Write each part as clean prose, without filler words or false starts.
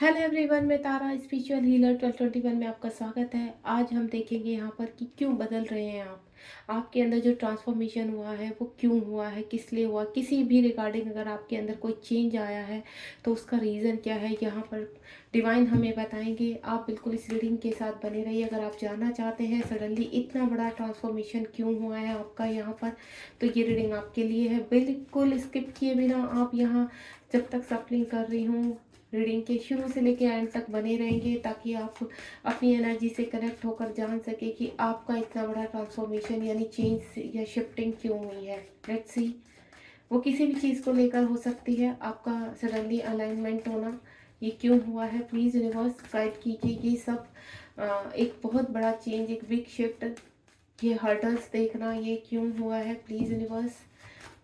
Hello everyone, मैं तारा spiritual healer 1221 में आपका स्वागत है। आज हम देखेंगे यहाँ पर कि क्यों बदल रहे हैं आप। आपके अंदर जो ट्रांसफॉर्मेशन हुआ है वो क्यों हुआ है, किस लिए हुआ, किसी भी रिगार्डिंग अगर आपके अंदर कोई चेंज आया है तो उसका रीज़न क्या है, यहाँ पर डिवाइन हमें बताएंगे। आप बिल्कुल इस रीडिंग के साथ बने रहिए। अगर आप जानना चाहते हैं सडनली इतना बड़ा ट्रांसफॉर्मेशन क्यों हुआ है आपका यहाँ पर, तो ये रीडिंग आपके लिए है। बिल्कुल स्किप किए बिना आप यहाँ जब तक सफलिंग कर रही हूँ रीडिंग के शुरू से लेके एंड तक बने रहेंगे, ताकि आप अपनी एनर्जी से कनेक्ट होकर जान सके कि आपका इतना बड़ा ट्रांसफॉर्मेशन यानी चेंज या शिफ्टिंग क्यों हुई है। Let's see. वो किसी भी चीज़ को लेकर हो सकती है। आपका सडनली अलाइनमेंट होना ये क्यों हुआ है, प्लीज़ यूनिवर्स गाइड कीजिए। ये सब एक बहुत बड़ा चेंज, एक बिग शिफ्ट, ये हर्डल्स देखना ये क्यों हुआ है, प्लीज़ यूनिवर्स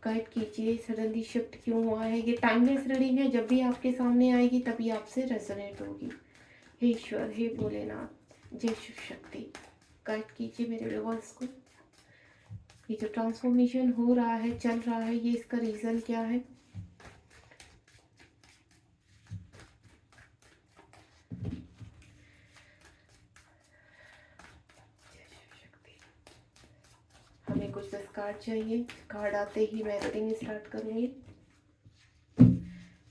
गाइड कीजिए। सडनली शिफ्ट क्यों हुआ है। ये टाइमलेस रीडिंग है, जब भी आपके सामने आएगी तभी आपसे रेजोनेट होगी। हे ईश्वर, हे भोलेनाथ, जय शिव शक्ति, गाइड कीजिए मेरे व्यूअर्स को। ये जो ट्रांसफॉर्मेशन हो रहा है, चल रहा है, ये इसका रीज़न क्या है। जय शिव शक्ति। हमें कुछ 10 कार्ड चाहिए। कार्ड आते ही मैं रीडिंग स्टार्ट करूँगी।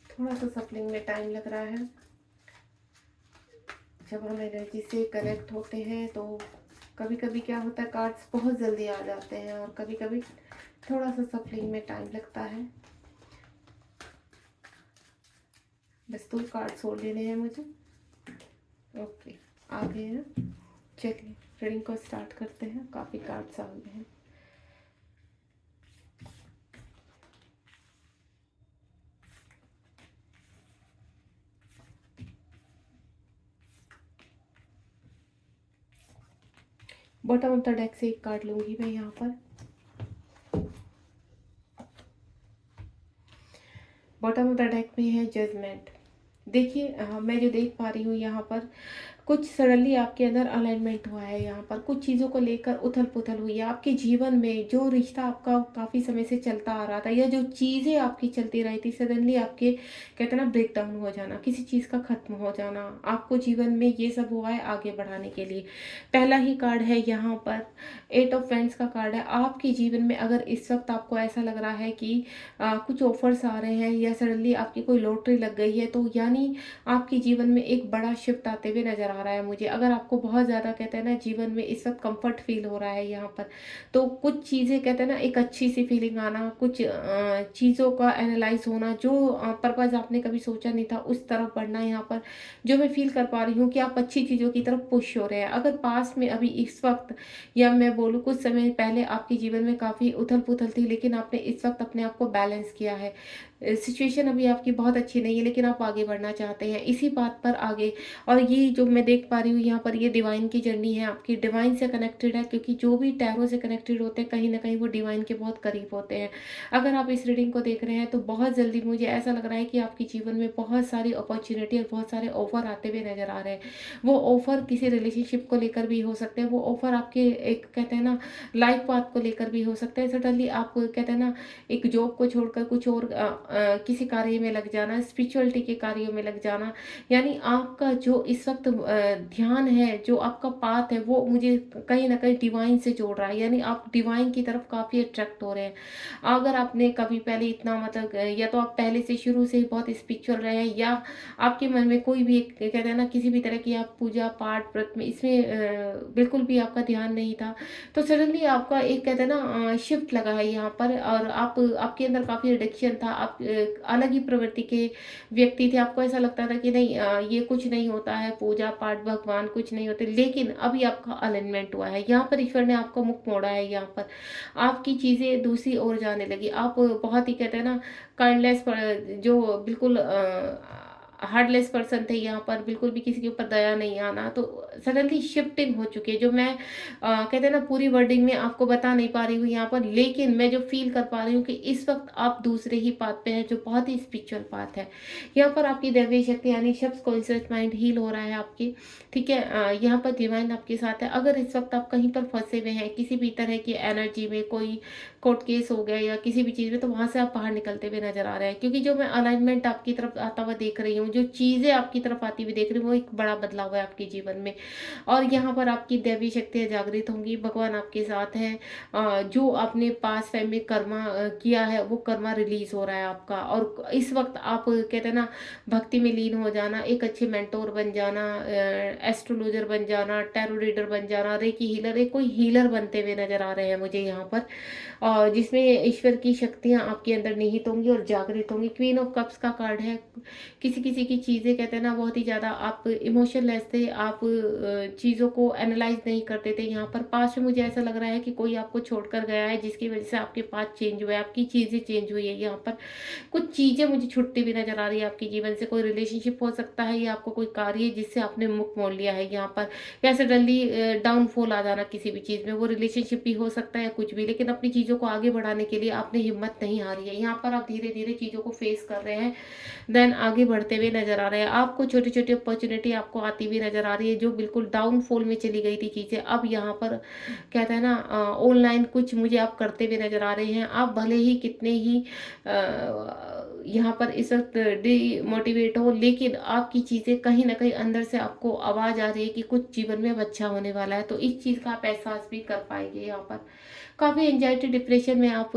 थोड़ा सा सफलिंग में टाइम लग रहा है। जब हम एनर्जी से कनेक्ट होते हैं तो कभी कभी क्या होता है, कार्ड्स बहुत जल्दी आ जाते हैं और कभी कभी थोड़ा सा सफलिंग में टाइम लगता है। बस 2 कार्ड्स और लेने हैं मुझे। ओके, आ गए हैं। चलिए रीडिंग को स्टार्ट करते हैं। काफ़ी कार्ड्स आ गए हैं। बॉटम ऑफ द डेक से एक कार्ड लूंगी मैं यहाँ पर। बॉटम ऑफ द डेक में है जजमेंट। देखिए मैं जो देख पा रही हूँ यहाँ पर, कुछ सडनली आपके अंदर अलाइनमेंट हुआ है। यहाँ पर कुछ चीज़ों को लेकर उथल पुथल हुई है आपके जीवन में। जो रिश्ता आपका काफ़ी समय से चलता आ रहा था या जो चीज़ें आपकी चलती रही थी, सडनली आपके कहते हैं ना ब्रेक डाउन हो जाना, किसी चीज़ का खत्म हो जाना, आपको जीवन में ये सब हुआ है आगे बढ़ाने के लिए। पहला ही कार्ड है यहाँ पर, 8 ऑफ फ्रेंड्स का कार्ड है। आपके जीवन में अगर इस वक्त आपको ऐसा लग रहा है कि कुछ ऑफर्स आ रहे हैं या सडनली आपकी कोई लॉटरी लग गई है, तो यानी आपके जीवन में एक बड़ा शिफ्ट आते हुए नजर आ रहा है मुझे। अगर आपको बहुत ज़्यादा कहते हैं ना जीवन में इस वक्त कंफर्ट फील हो रहा है यहाँ पर, तो कुछ चीज़ें कहते हैं ना एक अच्छी सी फीलिंग आना, कुछ चीज़ों का एनालाइज होना, जो पर्पज़ आपने कभी सोचा नहीं था उस तरफ बढ़ना। यहाँ पर जो मैं फील कर पा रही हूँ कि आप अच्छी चीज़ों की तरफ पुश हो रहे हैं। अगर पास में अभी इस वक्त या मैं बोलूँ कुछ समय पहले आपके जीवन में काफ़ी उथल पुथल थी, लेकिन आपने इस वक्त अपने आप को बैलेंस किया है। सिचुएशन अभी आपकी बहुत अच्छी नहीं है, लेकिन आप आगे बढ़ना चाहते हैं इसी बात पर आगे। और ये जो मैं देख पा रही हूँ यहाँ पर, ये डिवाइन की जर्नी है, आपकी डिवाइन से कनेक्टेड है, क्योंकि जो भी टैरो से कनेक्टेड होते हैं कहीं ना कहीं वो डिवाइन के बहुत करीब होते हैं। अगर आप इस रीडिंग को देख रहे हैं तो बहुत जल्दी मुझे ऐसा लग रहा है कि आपके जीवन में बहुत सारी अपॉर्चुनिटी और बहुत सारे ऑफर आते हुए नजर आ रहे हैं। वो ऑफर किसी रिलेशनशिप को लेकर भी हो सकते हैं, वो ऑफर आपके एक कहते हैं ना लाइफ पाथ को लेकर भी हो सकते हैं। सडनली आप कहते हैं ना एक जॉब को छोड़कर कुछ और किसी कार्य में लग जाना, स्पिरिचुअलिटी के कार्यों में लग जाना। यानी आपका जो इस वक्त ध्यान है, जो आपका पाथ है, वो मुझे कहीं ना कहीं डिवाइन से जोड़ रहा है। यानी आप डिवाइन की तरफ काफ़ी अट्रैक्ट हो रहे हैं। अगर आपने कभी पहले इतना मतलब या तो आप पहले से शुरू से ही बहुत स्पिरिचुअल रहे हैं, या आपके मन में कोई भी एक कहते हैं ना किसी भी तरह की आप पूजा पाठ व्रत में इसमें बिल्कुल भी आपका ध्यान नहीं था, तो सडनली आपका एक कहते हैं ना शिफ्ट लगा है यहाँ पर। और आप आपके अंदर काफ़ी एडिक्शन था, आप अलग ही प्रवृत्ति के व्यक्ति थे। आपको ऐसा लगता था कि नहीं ये कुछ नहीं होता है, पूजा पाठ भगवान कुछ नहीं होते। लेकिन अभी आपका अलाइनमेंट हुआ है यहाँ पर, ईश्वर ने आपको मुख मोड़ा है। यहाँ पर आपकी चीज़ें दूसरी ओर जाने लगी। आप बहुत ही कहते हैं ना काइंडलेस, जो बिल्कुल हार्डलेस पर्सन थे, यहाँ पर बिल्कुल भी किसी के ऊपर दया नहीं आना, तो सडनली शिफ्टिंग हो चुकी है। जो मैं कहते हैं ना पूरी वर्डिंग में आपको बता नहीं पा रही हूँ यहाँ पर, लेकिन मैं जो फील कर पा रही हूँ कि इस वक्त आप दूसरे ही पाथ पे हैं, जो बहुत ही स्पिरिचुअल पाथ है। यहाँ पर आपकी दैवीय शक्ति यानी शब्द कॉन्शियस माइंड हील हो रहा है आपकी। ठीक है, यहाँ पर डिवाइन आपके साथ है। अगर इस वक्त आप कहीं पर फंसे हुए हैं किसी भी तरह की एनर्जी में, कोई कोर्ट केस हो गया या किसी भी चीज़ में, तो वहां से आप बाहर निकलते हुए नजर आ रहे हैं। क्योंकि जो मैं अलाइनमेंट आपकी तरफ आता हुआ देख रही हूँ, जो चीज़ें आपकी तरफ आती हुई देख रही हूँ, वो एक बड़ा बदलाव है आपके जीवन में। और यहाँ पर आपकी दैवी शक्तियाँ जागृत होंगी, भगवान आपके साथ हैं। जो आपने पास्ट टाइम में कर्मा किया है, वो कर्मा रिलीज़ हो रहा है आपका। और इस वक़्त आप कहते हैं ना, भक्ति में लीन हो जाना, एक अच्छे मेंटोर बन जाना, एस्ट्रोलॉजर बन जाना, टैरो रीडर बन जाना, रेकी हीलर, एक कोई हीलर बनते हुए नज़र आ रहे हैं मुझे यहाँ पर। जिसमें ईश्वर की शक्तियाँ आपके अंदर निहित होंगी और जागृत होंगी। क्वीन ऑफ कप्स का कार्ड है। किसी किसी की चीज़ें कहते हैं ना, बहुत ही ज़्यादा आप इमोशनलेस थे, आप चीज़ों को एनालाइज नहीं करते थे। यहाँ पर पास्ट में मुझे ऐसा लग रहा है कि कोई आपको छोड़कर गया है, जिसकी वजह से आपके पास चेंज हुआ है, आपकी चीज़ें चेंज हुई है। यहाँ पर कुछ चीज़ें मुझे छुट्टी भी नज़र आ रही है आपके जीवन से। कोई रिलेशनशिप हो सकता है, या आपको कोई कार्य है जिससे आपने मुख मोड़ लिया है यहाँ पर, या सडनली डाउनफॉल आ जाना किसी भी चीज़ में। वो रिलेशनशिप भी हो सकता है या कुछ भी, लेकिन अपनी चीज़ों को आगे बढ़ाने के लिए आपने हिम्मत नहीं हारी है। यहाँ पर आप धीरे धीरे चीज़ों को फेस कर रहे हैं, देन आगे बढ़ते हुए नज़र आ रहे हैं। आपको छोटी छोटी अपॉर्चुनिटी आपको आती हुई नज़र आ रही है, जो बिल्कुल डाउनफॉल में चली गई थी चीज़ें, अब यहाँ पर कहते हैं ना, ऑनलाइन कुछ मुझे आप करते हुए नज़र आ रहे हैं। आप भले ही कितने ही यहाँ पर इस वक्त डीमोटिवेट हो, लेकिन आपकी चीज़ें कहीं ना कहीं अंदर से आपको आवाज़ आ रही है कि कुछ जीवन में अब अच्छा होने वाला है। तो इस चीज़ का आप एहसास भी कर पाएंगे। यहाँ पर काफ़ी एंजाइटी डिप्रेशन में आप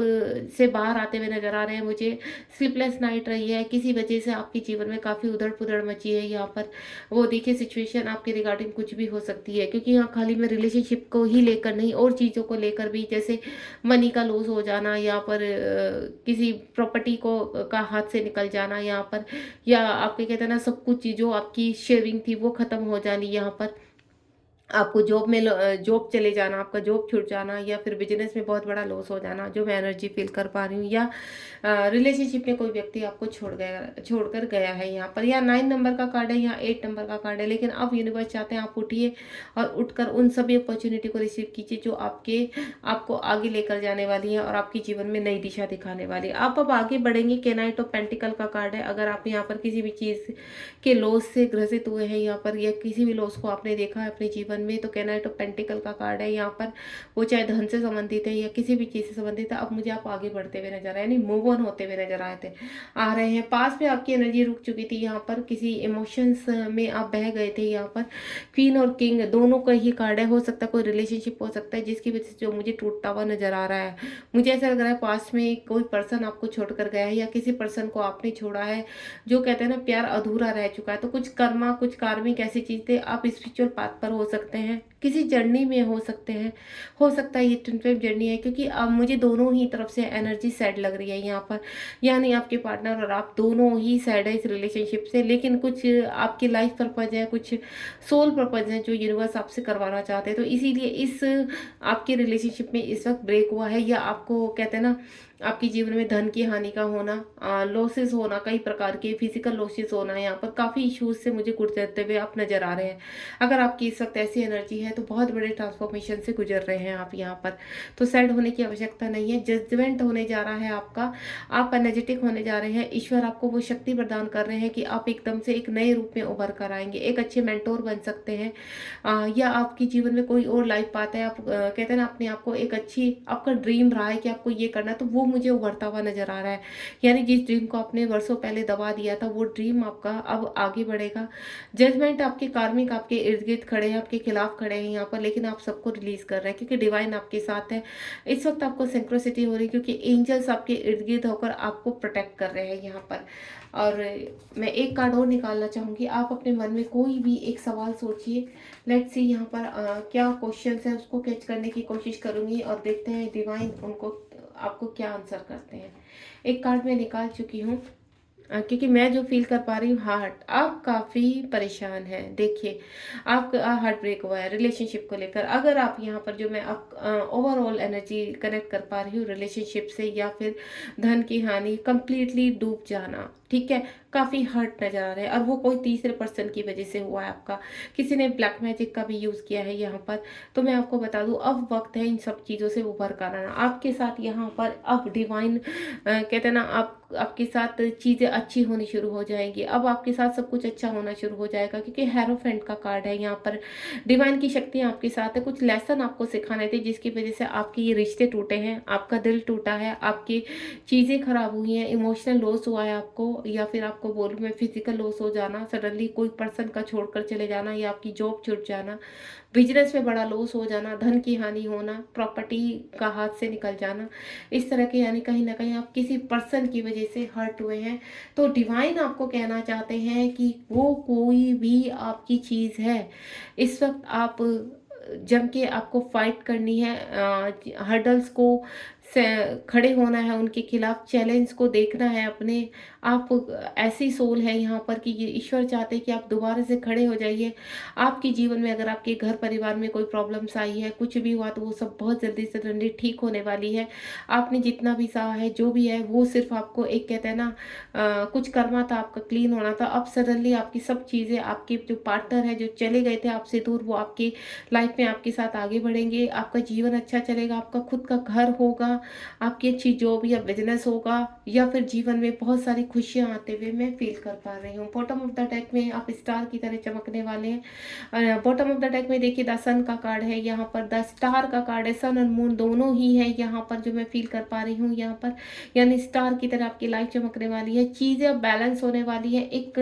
से बाहर आते हुए नज़र आ रहे हैं मुझे। स्लीपलेस नाइट रही है, किसी वजह से आपके जीवन में काफ़ी उधड़ पुधड़ मची है यहाँ पर। वो देखिए, सिचुएशन आपके रिगार्डिंग कुछ भी हो सकती है, क्योंकि यहाँ खाली मैं रिलेशनशिप को ही लेकर नहीं, और चीज़ों को लेकर भी, जैसे मनी का लॉस हो जाना, यहाँ पर किसी प्रॉपर्टी को का हाथ से निकल जाना यहाँ पर, या आपके कहते हैं ना, सब कुछ जो आपकी शेयरिंग थी वो ख़त्म हो जानी यहाँ पर। आपको जॉब में जॉब चले जाना, आपका जॉब छूट जाना, या फिर बिजनेस में बहुत बड़ा लॉस हो जाना, जो मैं एनर्जी फील कर पा रही हूँ। या रिलेशनशिप में कोई व्यक्ति आपको छोड़कर गया है यहाँ पर। या 9 नंबर का कार्ड है, या 8 नंबर का कार्ड है, लेकिन अब यूनिवर्स चाहते हैं आप उठिए और उठकर उन सभी अपॉर्चुनिटी को रिसीव कीजिए जो आपको आगे लेकर जाने वाली है और आपके जीवन में नई दिशा दिखाने वाली है। आप अब आगे बढ़ेंगे। केनाइट ऑफ पेंटिकल का कार्ड है। अगर आप यहाँ पर किसी भी चीज़ के लॉस से ग्रसित हुए हैं यहाँ पर, या किसी भी लॉस को आपने देखा है अपने जीवन में, तो कैनाइट ऑफ पेंटिकल का कार्ड है यहाँ पर। वो चाहे धन से संबंधित है या किसी भी चीज़ से संबंधित है, अब मुझे आप आगे बढ़ते हुए नजर आए, यानी मूव ऑन होते हुए नजर आ रहे हैं। पास में आपकी एनर्जी रुक चुकी थी यहाँ पर, किसी इमोशंस में आप बह गए थे यहाँ पर। क्वीन और किंग दोनों का ही कार्ड है। हो सकता है कोई रिलेशनशिप हो सकता है जिसकी वजह से जो मुझे टूटता हुआ नजर आ रहा है। मुझे ऐसा लग रहा है पास में कोई पर्सन आपको छोड़कर गया है, या किसी पर्सन को आपने छोड़ा है, जो कहते हैं ना, प्यार अधूरा रह चुका है। तो कुछ कर्मा, कुछ कार्मिक ऐसी चीज़ थे। आप स्पिरिचुअल पाथ पर हो सकते हैं, किसी जर्नी में हो सकते हैं। हो सकता है ये ट्विन फ्लेम जर्नी है, क्योंकि अब मुझे दोनों ही तरफ से एनर्जी सैड लग रही है यहाँ पर। यानी आपके पार्टनर और आप दोनों ही सैड है इस रिलेशनशिप से, लेकिन कुछ आपकी लाइफ पर्पज है, कुछ सोल पर्पज है जो यूनिवर्स आपसे करवाना चाहते हैं। तो इसीलिए इस आपके रिलेशनशिप में इस वक्त ब्रेक हुआ है, या आपको कहते हैं ना, आपके जीवन में धन की हानि का होना, लॉसेस होना, कई प्रकार के फिजिकल लॉसेस होना, यहाँ पर काफ़ी इश्यूज से मुझे गुजरते हुए आप नजर आ रहे हैं। अगर आपकी इस वक्त ऐसी एनर्जी है तो बहुत बड़े ट्रांसफॉर्मेशन से गुजर रहे हैं आप यहाँ पर। तो सैड होने की आवश्यकता नहीं है। जजमेंट होने जा रहा है आपका, आप एनर्जेटिक होने जा रहे हैं। ईश्वर आपको वो शक्ति प्रदान कर रहे हैं कि आप एकदम से एक नए रूप में उभर कर आएंगे, एक अच्छे मेंटोर बन सकते हैं। या आपके जीवन में कोई और लाइफ पाता है, आप कहते हैं ना, अपने आप को एक अच्छी, आपका ड्रीम रहा है कि आपको ये करना है, तो वो मुझे उभरता हुआ नजर आ रहा है। यानी जिस ड्रीम को आपने वर्षों पहले दबा दिया था, वो ड्रीम आपका अब आगे बढ़ेगा। जजमेंट आपके कार्मिक आपके इर्द गिर्द खड़े हैं, आपके खिलाफ खड़े हैं यहाँ पर, लेकिन आप सबको रिलीज कर रहे हैं, क्योंकि डिवाइन आपके साथ है। इस वक्त आपको सिंक्रोसिटी हो रही है, क्योंकि एंजल्स आपके इर्द गिर्द होकर आपको प्रोटेक्ट कर रहे हैं यहाँ पर। और मैं एक कार्ड और निकालना चाहूँगी। आप अपने मन में कोई भी एक सवाल सोचिए। लेट्स सी यहाँ पर क्या क्वेश्चंस है, उसको कैच करने की कोशिश करूँगी, और देखते हैं डिवाइन उनको आपको क्या आंसर करते हैं। एक कार्ड मैं निकाल चुकी हूँ, क्योंकि मैं जो फील कर पा रही हूँ, हार्ट, आप काफ़ी परेशान हैं। देखिए, आपका हार्ट ब्रेक हुआ है रिलेशनशिप को लेकर। अगर आप यहाँ पर, जो मैं आप ओवरऑल एनर्जी कनेक्ट कर पा रही हूँ रिलेशनशिप से, या फिर धन की हानि, कंप्लीटली डूब जाना, ठीक है, काफ़ी हर्ट नजर आ रहे हैं, और वो कोई तीसरे पर्सन की वजह से हुआ है आपका। किसी ने ब्लैक मैजिक का भी यूज़ किया है यहाँ पर। तो मैं आपको बता दूँ, अब वक्त है इन सब चीज़ों से उभर कर आना। आपके साथ यहाँ पर अब डिवाइन कहते हैं ना, आपके साथ चीज़ें अच्छी होनी शुरू हो जाएंगी। अब आपके साथ सब कुछ अच्छा होना शुरू हो जाएगा, क्योंकि हेरोफेंट का कार्ड है यहाँ पर। डिवाइन की शक्तियाँ आपके साथ है। कुछ लेसन आपको सिखाने थे, जिसकी वजह से आपके ये रिश्ते टूटे हैं, आपका दिल टूटा है, आपकी चीज़ें खराब हुई हैं, इमोशनल लॉस हुआ है आपको, या फिर आपको बोलूँ मैं फिजिकल लॉस हो जाना, सडनली कोई पर्सन का छोड़कर चले जाना या आपकी जॉब छूट जाना, बिजनेस में बड़ा लॉस हो जाना, धन की हानि होना, प्रॉपर्टी का हाथ से निकल जाना, इस तरह के यानी कहीं ना कहीं आप किसी पर्सन की वजह से हर्ट हुए हैं। तो डिवाइन आपको कहना चाहते हैं कि वो कोई भी आपकी चीज़ है, इस वक्त आप जम के आपको फाइट करनी है, हर्डल्स को से खड़े होना है, उनके खिलाफ चैलेंज को देखना है अपने। आप ऐसी सोल है यहाँ पर कि ये ईश्वर चाहते हैं कि आप दोबारा से खड़े हो जाइए। आपके जीवन में अगर आपके घर परिवार में कोई प्रॉब्लम्स आई है, कुछ भी हुआ, तो वो सब बहुत जल्दी से जल्दी ठीक होने वाली है। आपने जितना भी सहा है, जो भी है, वो सिर्फ आपको एक कहते हैं ना, कुछ कर्मा था आपका, क्लीन होना था। अब सडनली आपकी सब चीज़ें, आपके जो पार्टनर है जो चले गए थे आपसे दूर, वो आपकी लाइफ में आपके साथ आगे बढ़ेंगे। आपका जीवन अच्छा चलेगा, आपका खुद का घर होगा, आपकी अच्छी जॉब या बिजनेस होगा, या फिर जीवन में बहुत सारी खुशियां आते हुए मैं फील कर पा रही हूँ। बॉटम ऑफ द डेक में आप स्टार की तरह चमकने वाले हैं। बॉटम ऑफ द डेक में देखिए द सन का कार्ड है, यहाँ पर द स्टार का कार्ड है, सन और मून दोनों ही है यहाँ पर जो मैं फील कर पा रही हूँ यहाँ पर। यानी स्टार की तरह आपकी लाइफ चमकने वाली है, चीज़ें अब बैलेंस होने वाली है, एक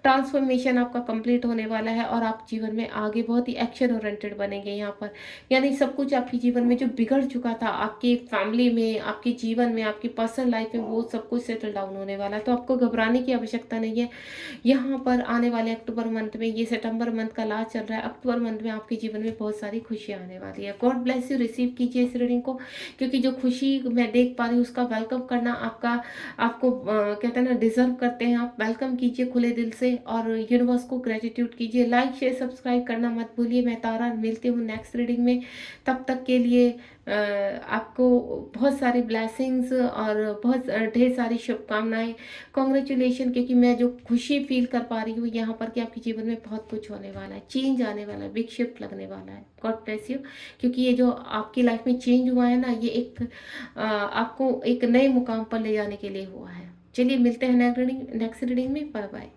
ट्रांसफॉर्मेशन आपका कंप्लीट होने वाला है और आप जीवन में आगे बहुत ही एक्शन ओरिएंटेड बनेंगे यहाँ पर। यानी सब कुछ आपके जीवन में जो बिगड़ चुका था, आपकी फैमिली में, आपके जीवन में, आपकी पर्सनल लाइफ में, वो सब कुछ सेटल डाउन होने वाला है। तो आपको घबराने की आवश्यकता नहीं है। यहाँ पर आने वाले अक्टूबर मंथ में, ये सितंबर मंथ का लास्ट चल रहा है, अक्टूबर मंथ में आपके जीवन में बहुत सारी खुशियाँ आने वाली है। God bless you. रिसीव कीजिए इस रीडिंग को, क्योंकि जो खुशी मैं देख पा रही हूँ उसका वेलकम करना आपको कहते हैं ना, डिजर्व करते हैं आप। वेलकम कीजिए खुले दिल से और यूनिवर्स को ग्रेटिट्यूड कीजिए। लाइक शेयर सब्सक्राइब करना मत भूलिए। मैं तारा, मिलती हूँ नेक्स्ट रीडिंग में। तब तक के लिए आपको बहुत सारी ब्लेसिंग्स और बहुत ढेर सारी शुभकामनाएं। कॉन्ग्रेचुलेशन, क्योंकि मैं जो खुशी फील कर पा रही हूँ यहाँ पर कि आपके जीवन में बहुत कुछ होने वाला है, चेंज आने वाला है, बिग शिफ्ट लगने वाला है। God bless you. क्योंकि ये जो आपकी लाइफ में चेंज हुआ है ना, ये एक आपको एक नए मुकाम पर ले जाने के लिए हुआ है। चलिए मिलते हैं नेक्स्ट रीडिंग में। Bye bye.